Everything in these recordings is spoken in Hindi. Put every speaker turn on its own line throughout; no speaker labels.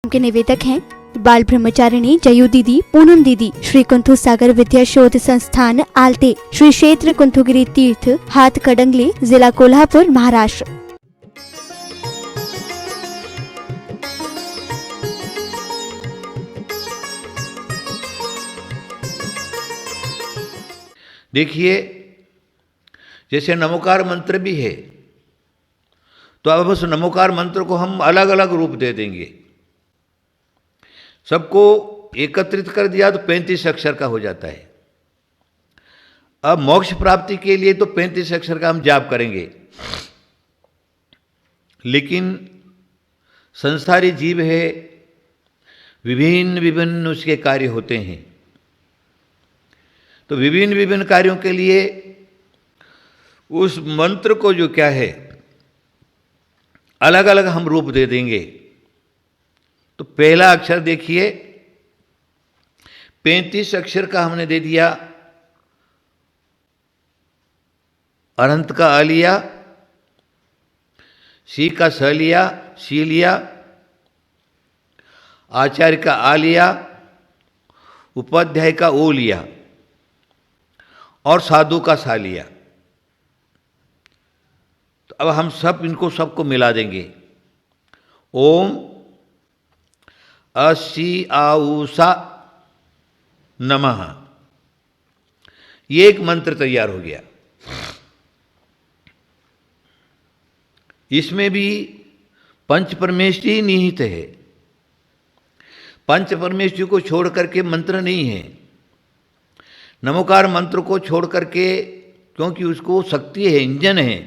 के निवेदक हैं बाल ब्रह्मचारिणी जयू दीदी, पूनम दीदी, श्री कुंथु सागर विद्या शोध संस्थान आलते, श्री क्षेत्र कुंथुगिरी तीर्थ हाथ कडंगले, जिला कोल्हापुर, महाराष्ट्र।
देखिए, जैसे नमोकार मंत्र भी है, तो अब उस नमोकार मंत्र को हम अलग अलग रूप दे देंगे। सबको एकत्रित कर दिया तो 35 अक्षर का हो जाता है। अब मोक्ष प्राप्ति के लिए तो 35 अक्षर का हम जाप करेंगे, लेकिन संसारी जीव है, विभिन्न विभिन्न उसके कार्य होते हैं। तो विभिन्न विभिन्न कार्यों के लिए उस मंत्र को जो क्या है अलग अलग हम रूप दे देंगे। तो पहला अक्षर देखिए, 35 अक्षर का हमने दे दिया। अनंत का अ लिया, सी का स लिया, सी लिया, आचार्य का आ लिया, उपाध्याय का ओ लिया और साधु का सा लिया। तो अब हम इनको सबको मिला देंगे। ओम असी आऊसा नमः, ये एक मंत्र तैयार हो गया। इसमें भी पंच परमेष्टि निहित है। पंच परमेष्टि को छोड़ करके मंत्र नहीं है। नमोकार मंत्र को छोड़ करके, क्योंकि उसको शक्ति है, इंजन है।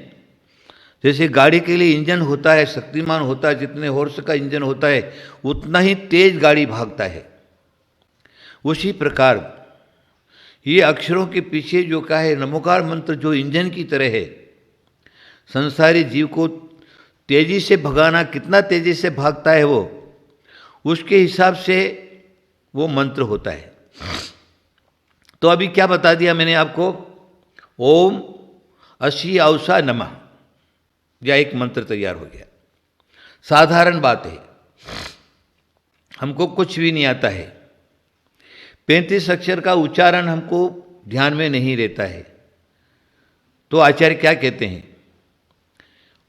जैसे गाड़ी के लिए इंजन होता है, शक्तिमान होता है, जितने हॉर्स का इंजन होता है उतना ही तेज गाड़ी भागता है। उसी प्रकार ये अक्षरों के पीछे जो क्या है नमोकार मंत्र जो इंजन की तरह है, संसारी जीव को तेजी से भगाना, कितना तेजी से भागता है वो, उसके हिसाब से वो मंत्र होता है। तो अभी क्या बता दिया मैंने आपको, ओम असी औसा नमः, या एक मंत्र तैयार हो गया। साधारण बात है, हमको कुछ भी नहीं आता है। 35 अक्षर का उच्चारण हमको ध्यान में नहीं रहता है। तो आचार्य क्या कहते हैं,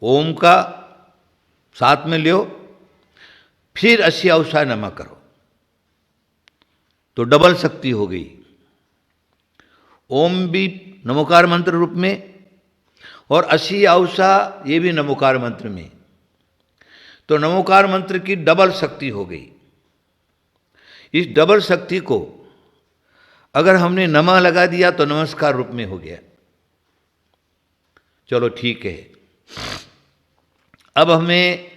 ओम का साथ में लो, फिर असी औसा नमः करो, तो डबल शक्ति हो गई। ओम भी नमोकार मंत्र रूप में और असी औसा ये भी नमोकार मंत्र में। तो नमोकार मंत्र की डबल शक्ति हो गई। इस डबल शक्ति को अगर हमने नमः लगा दिया तो नमस्कार रूप में हो गया। चलो ठीक है। अब हमें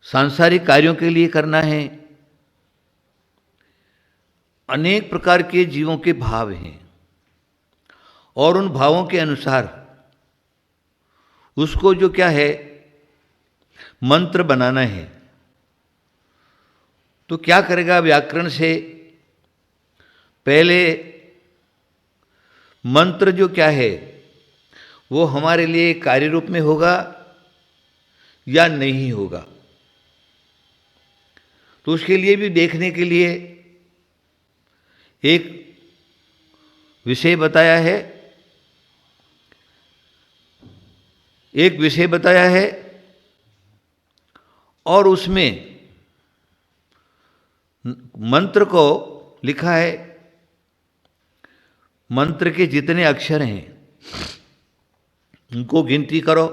सांसारिक कार्यों के लिए करना है। अनेक प्रकार के जीवों के भाव हैं और उन भावों के अनुसार उसको जो क्या है मंत्र बनाना है। तो क्या करेगा, व्याकरण से पहले मंत्र जो क्या है वो हमारे लिए कार्य रूप में होगा या नहीं होगा। तो उसके लिए भी देखने के लिए एक विषय बताया है, एक विषय बताया है और उसमें मंत्र को लिखा है। मंत्र के जितने अक्षर हैं उनको गिनती करो,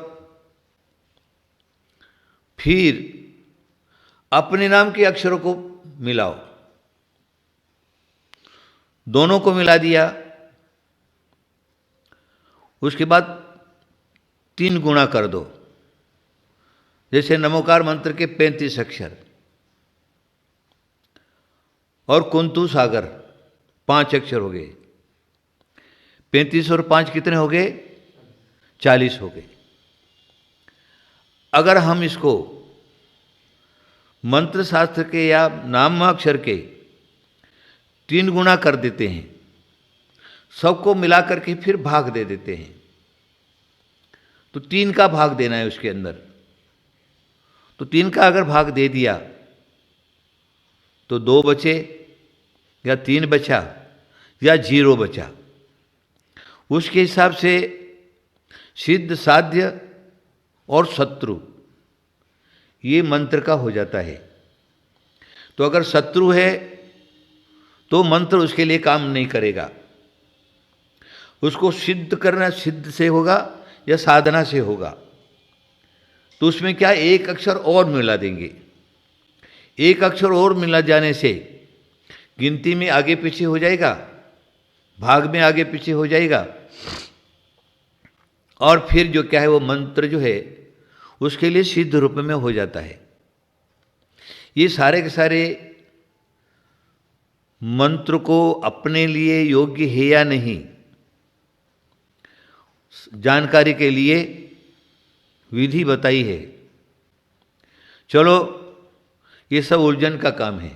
फिर अपने नाम के अक्षरों को मिलाओ। दोनों को मिला दिया, उसके बाद 3 गुणा कर दो। जैसे नमोकार मंत्र के 35 अक्षर और कुंतु सागर 5 अक्षर हो गए। 35 और 5 कितने हो गए? 40 हो गए। अगर हम इसको मंत्र शास्त्र के या नाम अक्षर के 3 गुणा कर देते हैं, सबको मिलाकर के फिर भाग दे देते हैं, तो 3 का भाग देना है उसके अंदर, तो 3 का अगर भाग दे दिया तो 2 बचे या 3 बचा या 0 बचा। उसके हिसाब से सिद्ध, साध्य और शत्रु ये मंत्र का हो जाता है। तो अगर शत्रु है तो मंत्र उसके लिए काम नहीं करेगा। उसको सिद्ध करना सिद्ध से होगा या साधना से होगा। तो उसमें क्या, एक अक्षर और मिला देंगे। एक अक्षर और मिला जाने से गिनती में आगे पीछे हो जाएगा, भाग में आगे पीछे हो जाएगा, और फिर जो क्या है वो मंत्र जो है उसके लिए सिद्ध रूप में हो जाता है। ये सारे के सारे मंत्र को अपने लिए योग्य है या नहीं, जानकारी के लिए विधि बताई है। चलो ये सब उलझन का काम है।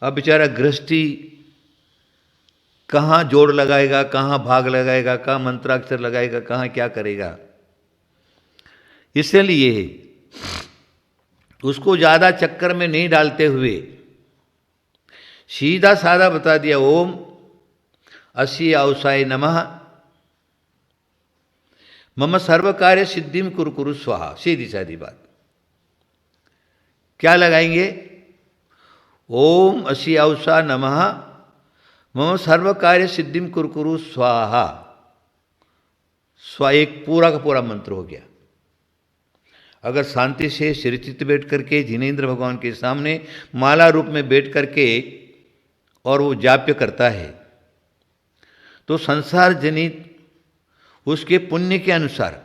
अब बेचारा गृहस्थी कहाँ जोड़ लगाएगा, कहाँ भाग लगाएगा, कहाँ मंत्राक्षर लगाएगा, कहाँ क्या करेगा, इसलिए उसको ज़्यादा चक्कर में नहीं डालते हुए सीधा साधा बता दिया, ओम असी औसाय नमः मम सर्व कार्य सिद्धिम कुरु कुरु स्वाहा। सीधी सादी बात। क्या लगाएंगे, ओम असी औसा नमः मम सर्व कार्य सिद्धिम कुरु कुरु स्वाहा। स्वा एक पूरा का पूरा मंत्र हो गया। अगर शांति से सिरचित बैठ करके जिनेंद्र भगवान के सामने माला रूप में बैठ करके और वो जाप्य करता है तो संसार जनित उसके पुण्य के अनुसार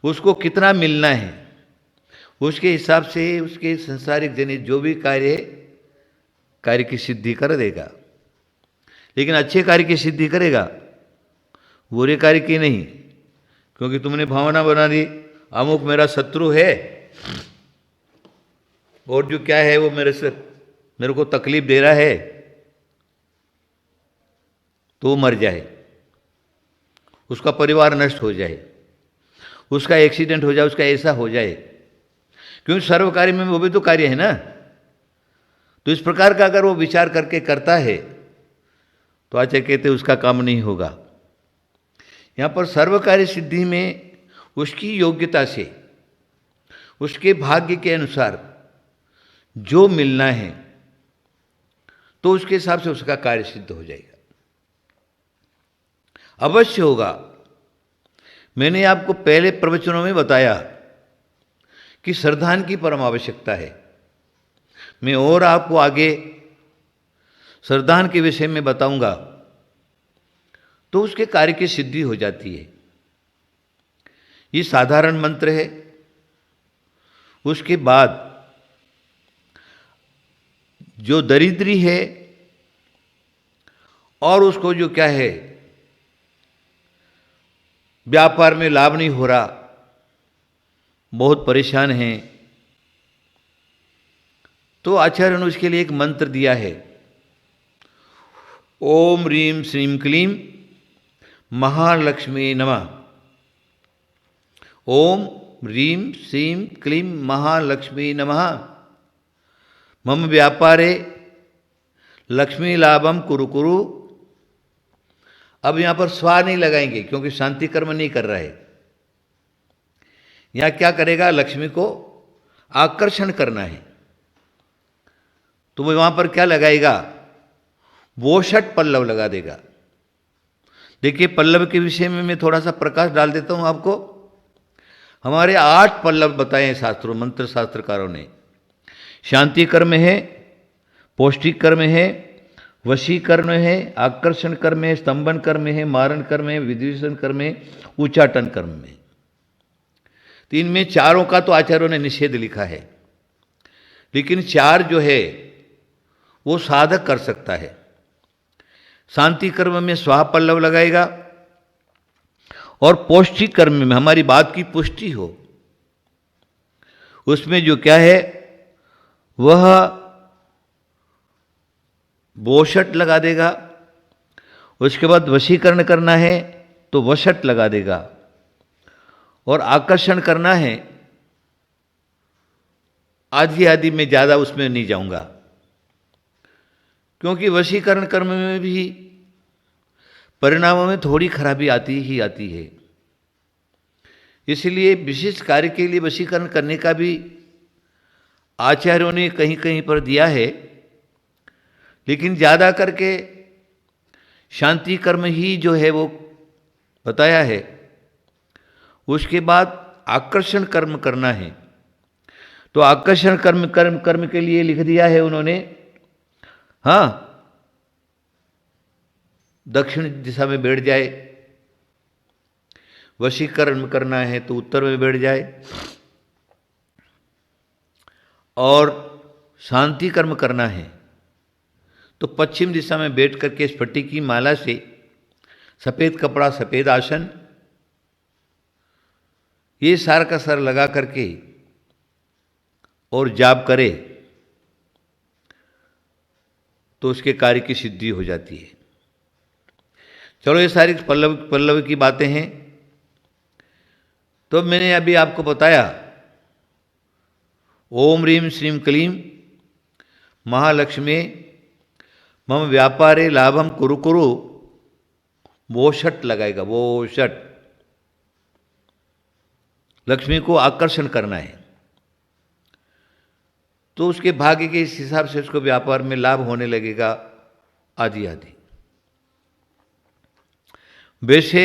उसको कितना मिलना है उसके हिसाब से उसके संसारिक जनित जो भी कार्य है, कार्य की सिद्धि कर देगा। लेकिन अच्छे कार्य की सिद्धि करेगा, बुरे कार्य की नहीं। क्योंकि तुमने भावना बना दी अमुक मेरा शत्रु है और जो क्या है वो मेरे को तकलीफ दे रहा है, तो वो मर जाए, उसका परिवार नष्ट हो जाए, उसका एक्सीडेंट हो जाए, उसका ऐसा हो जाए। क्योंकि सर्व कार्य में वो भी तो कार्य है ना। तो इस प्रकार का अगर वो विचार करके करता है तो आचार्य कहते उसका काम नहीं होगा। यहाँ पर सर्व कार्य सिद्धि में उसकी योग्यता से, उसके भाग्य के अनुसार जो मिलना है तो उसके हिसाब से उसका कार्य सिद्ध हो जाएगा, अवश्य होगा। मैंने आपको पहले प्रवचनों में बताया कि श्रद्धान की परम आवश्यकता है। मैं और आपको आगे श्रद्धान के विषय में बताऊंगा तो उसके कार्य की सिद्धि हो जाती है। ये साधारण मंत्र है। उसके बाद जो दरिद्री है और उसको जो क्या है व्यापार में लाभ नहीं हो रहा, बहुत परेशान हैं, तो आचार्य ने उसके लिए एक मंत्र दिया है, ओम ह्रीं श्रीं क्लीं महालक्ष्मी नमः। ओम ह्रीं श्रीं क्लीं महालक्ष्मी नमः मम व्यापारे लक्ष्मी लाभम कुरु कुरु। अब यहाँ पर स्वा नहीं लगाएंगे क्योंकि शांति कर्म नहीं कर रहा है। यहाँ क्या करेगा, लक्ष्मी को आकर्षण करना है। तो वो वहाँ पर क्या लगाएगा, वोषट पल्लव लगा देगा। देखिए पल्लव के विषय में मैं थोड़ा सा प्रकाश डाल देता हूँ आपको। हमारे 8 पल्लव बताए हैं शास्त्रों, मंत्र शास्त्रकारों ने। शांति कर्म है, पौष्टिक कर्म है, वशी कर्म है, आकर्षण कर्म है, स्तंभन कर्म है, मारण कर्म है, विद्वेषण कर्म है, उच्चाटन कर्म है। तो इनमें चारों का तो आचार्यों ने निषेध लिखा है, लेकिन 4 जो है वो साधक कर सकता है। शांति कर्म में स्वाहा पल्लव लगाएगा और पौष्टिक कर्म में हमारी बात की पुष्टि हो, उसमें जो क्या है वह वोषट लगा देगा। उसके बाद वशीकरण करना है तो वशट लगा देगा, और आकर्षण करना है आधी आधी में ज़्यादा उसमें नहीं जाऊंगा, क्योंकि वशीकरण कर्म में भी परिणामों में थोड़ी खराबी आती ही आती है। इसलिए विशिष्ट कार्य के लिए वशीकरण करने का भी आचार्यों ने कहीं कहीं पर दिया है, लेकिन ज़्यादा करके शांति कर्म ही जो है वो बताया है। उसके बाद आकर्षण कर्म करना है, तो आकर्षण कर्म कर्म कर्म के लिए लिख दिया है उन्होंने, हाँ, दक्षिण दिशा में बैठ जाए। वशीकरण करना है तो उत्तर में बैठ जाए, और शांति कर्म करना है तो पश्चिम दिशा में बैठ करके स्फटिक की माला से सफ़ेद कपड़ा, सफ़ेद आसन, ये सार का सर लगा करके और जाप करे तो उसके कार्य की सिद्धि हो जाती है। चलो, ये सारी पल्लव की बातें हैं। तो मैंने अभी आपको बताया, ओम ह्रीं श्रीं क्लीं महालक्ष्मी मम व्यापारे लाभम कुरु कुरु, वो षट लगाएगा, वो षट लक्ष्मी को आकर्षण करना है, तो उसके भाग्य के इस हिसाब से उसको व्यापार में लाभ होने लगेगा आदि आदि। वैसे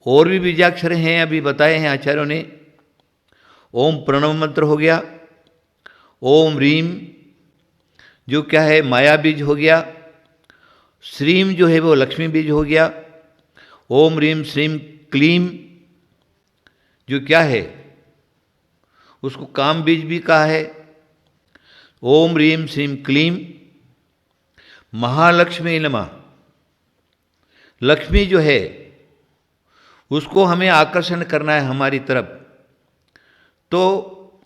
और भी बीजाक्षर हैं, अभी बताए हैं आचार्यों ने। ओम प्रणव मंत्र हो गया, ओम ह्रीं जो क्या है माया बीज हो गया, श्रीम जो है वो लक्ष्मी बीज हो गया, ओम ह्रीं श्रीं क्लीं जो क्या है उसको काम बीज भी कहा है। ओम ह्रीं श्रीं क्लीं महालक्ष्मी नमः, लक्ष्मी जो है उसको हमें आकर्षण करना है हमारी तरफ, तो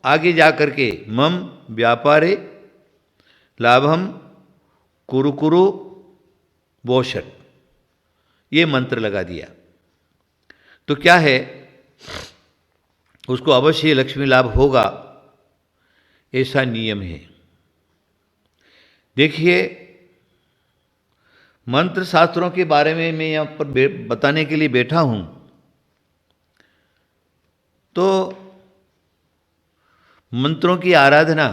आगे जा कर के मम व्यापारे लाभम कुरु कुरु वोषट, ये मंत्र लगा दिया तो क्या है, उसको अवश्य लक्ष्मी लाभ होगा, ऐसा नियम है। देखिए, मंत्र शास्त्रों के बारे में मैं यहाँ पर बताने के लिए बैठा हूँ, तो मंत्रों की आराधना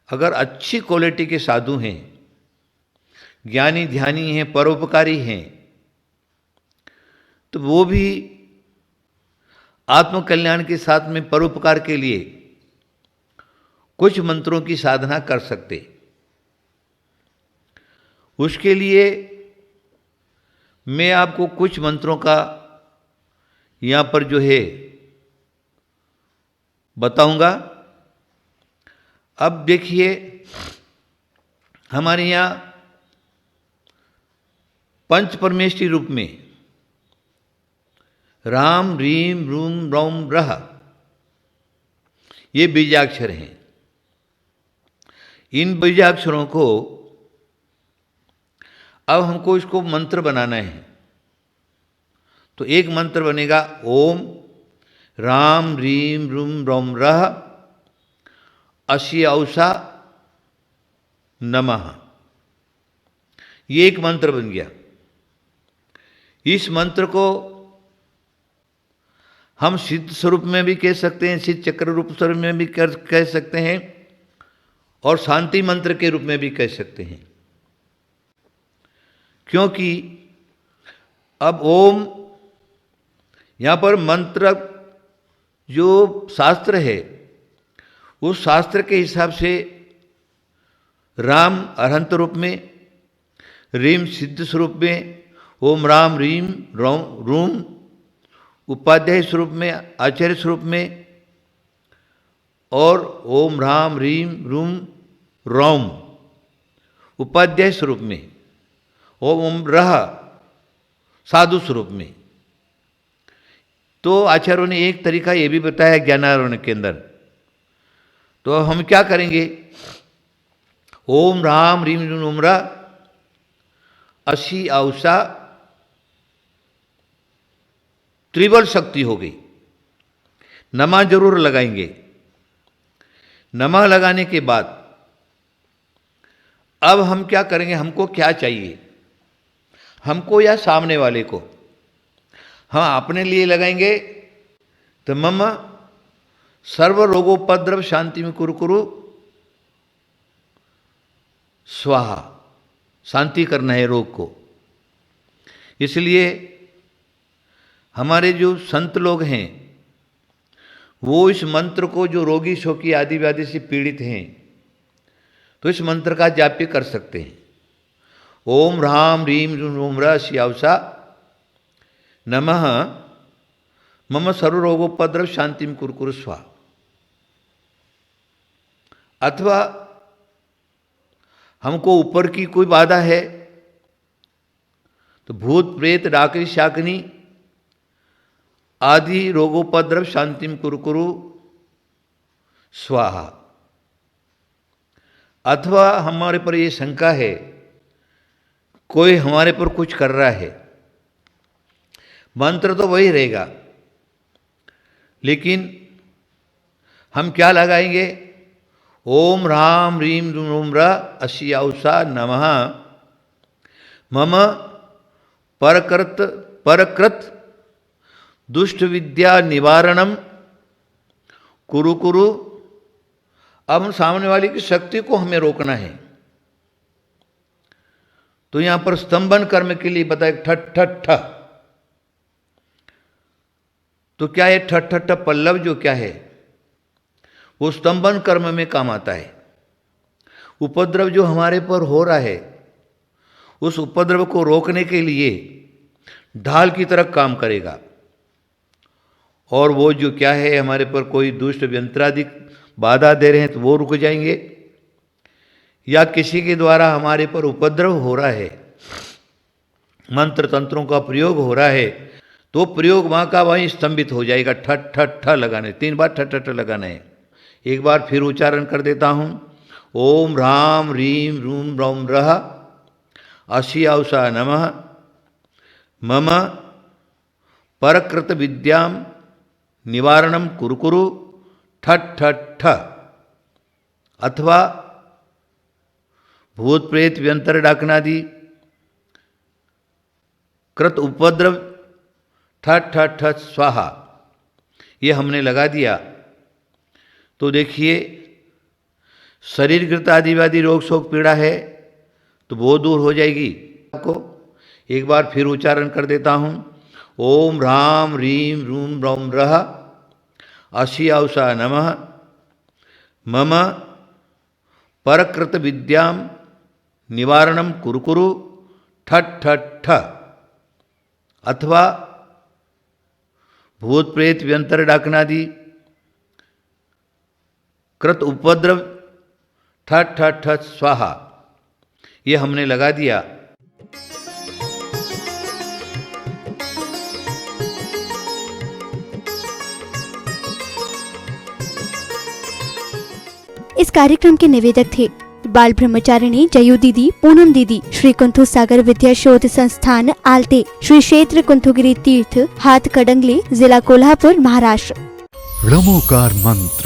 अगर अच्छी क्वालिटी के साधु हैं, ज्ञानी ध्यानी हैं, परोपकारी हैं, तो वो भी आत्मकल्याण के साथ में परोपकार के लिए कुछ मंत्रों की साधना कर सकते। उसके लिए मैं आपको कुछ मंत्रों का यहाँ पर जो है बताऊंगा। अब देखिए, हमारे यहाँ पंच परमेष्ठी रूप में राम ह्रीं रूम रौम रह, ये बीजाक्षर हैं। इन बीजाक्षरों को अब हमको इसको मंत्र बनाना है, तो एक मंत्र बनेगा ओम राम ह्रीं रूम रौम रह अस्य औसा नमः, ये एक मंत्र बन गया। इस मंत्र को हम सिद्ध स्वरूप में भी कह सकते हैं, सिद्ध चक्र रूप स्वरूप में भी कह सकते हैं, और शांति मंत्र के रूप में भी कह सकते हैं। क्योंकि अब ओम यहाँ पर मंत्र जो शास्त्र है, उस शास्त्र के हिसाब से राम अरहंत रूप में, रीम सिद्ध स्वरूप में, ओम राम ह्रीं रूम उपाध्याय स्वरूप में, आचार्य स्वरूप में, और ओम राम ह्रीं रूम रौम उपाध्याय स्वरूप में, ओम रह साधु स्वरूप में। तो आचार्यों ने एक तरीका ये भी बताया ज्ञानारोहण के अंदर। तो हम क्या करेंगे, ओम राम ह्रीं रूम रह असी औसा, त्रिबल शक्ति हो गई। नमा जरूर लगाएंगे। नमा लगाने के बाद अब हम क्या करेंगे, हमको क्या चाहिए, हमको या सामने वाले को। हम अपने लिए लगाएंगे तो मम सर्व रोगोपद्रव शांति में कुरु स्वाहा, शांति करना है रोग को। इसलिए हमारे जो संत लोग हैं वो इस मंत्र को, जो रोगी शोकी आदि व्याधि से पीड़ित हैं, तो इस मंत्र का जाप्य कर सकते हैं। ओम ह्राम ह्रीम रूम र श्यावसा नमः मम सर्व रोगोपद्रव शांतिम कुरु स्वाहा। अथवा हमको ऊपर की कोई बाधा है तो भूत प्रेत डाकनी शाकनी आदि रोगोपद्रव शांतिम कुरु स्वाहा। अथवा हमारे पर ये शंका है कोई हमारे पर कुछ कर रहा है, मंत्र तो वही रहेगा, लेकिन हम क्या लगाएंगे, ओम ह्राम ह्रीम रूम र अश्याउषा नमः मम परकृत दुष्ट विद्या निवारणम कुरु। अब हम सामने वाले की शक्ति को हमें रोकना है। तो यहां पर स्तंभन कर्म के लिए बताए ठट ठट ठ। तो क्या है ठट ठट पल्लव, जो क्या है वो स्तंभन कर्म में काम आता है। उपद्रव जो हमारे पर हो रहा है उस उपद्रव को रोकने के लिए ढाल की तरह काम करेगा। और वो जो क्या है हमारे पर कोई दुष्ट यंत्रादि बाधा दे रहे हैं तो वो रुक जाएंगे, या किसी के द्वारा हमारे पर उपद्रव हो रहा है, मंत्र तंत्रों का प्रयोग हो रहा है, तो प्रयोग वहाँ का वहीं स्तंभित हो जाएगा। ठट ठट ठ लगाने, 3 बार ठट ठट लगाना है। एक बार फिर उच्चारण कर देता हूँ। ओम ह्राम ह्रीम रूम रौम रह अश्याउषा नमः मम परकृत विद्याम निवारणम कुरु ठट ठट ठ। अथवा भूत प्रेत व्यंतर डाकनादि कृत उपद्रव ठट ठट ठट स्वाहा, ये हमने लगा दिया। तो देखिए शरीरकृत आदिवादी रोग शोक पीड़ा है तो वो दूर हो जाएगी। आपको एक बार फिर उच्चारण कर देता हूँ। ओम ह्राम ह्रीम रूम रौम रह अश्याउषा नमः मम परकृत विद्याम निवारणम कुरु ठट ठट ठ। अथवा भूत प्रेत व्यंतर डाकनादि कृत उपद्रव ठट ठट ठट स्वाहा, ये हमने लगा दिया।
इस कार्यक्रम के निवेदक थे बाल ब्रह्मचारिणी जयू दीदी, पूनम दीदी, श्री कुंथु सागर विद्या शोध संस्थान आलते, श्री क्षेत्र कुंथुगिरी तीर्थ हाथ कडंगले, जिला कोल्हापुर, महाराष्ट्र।
रमोकार मंत्र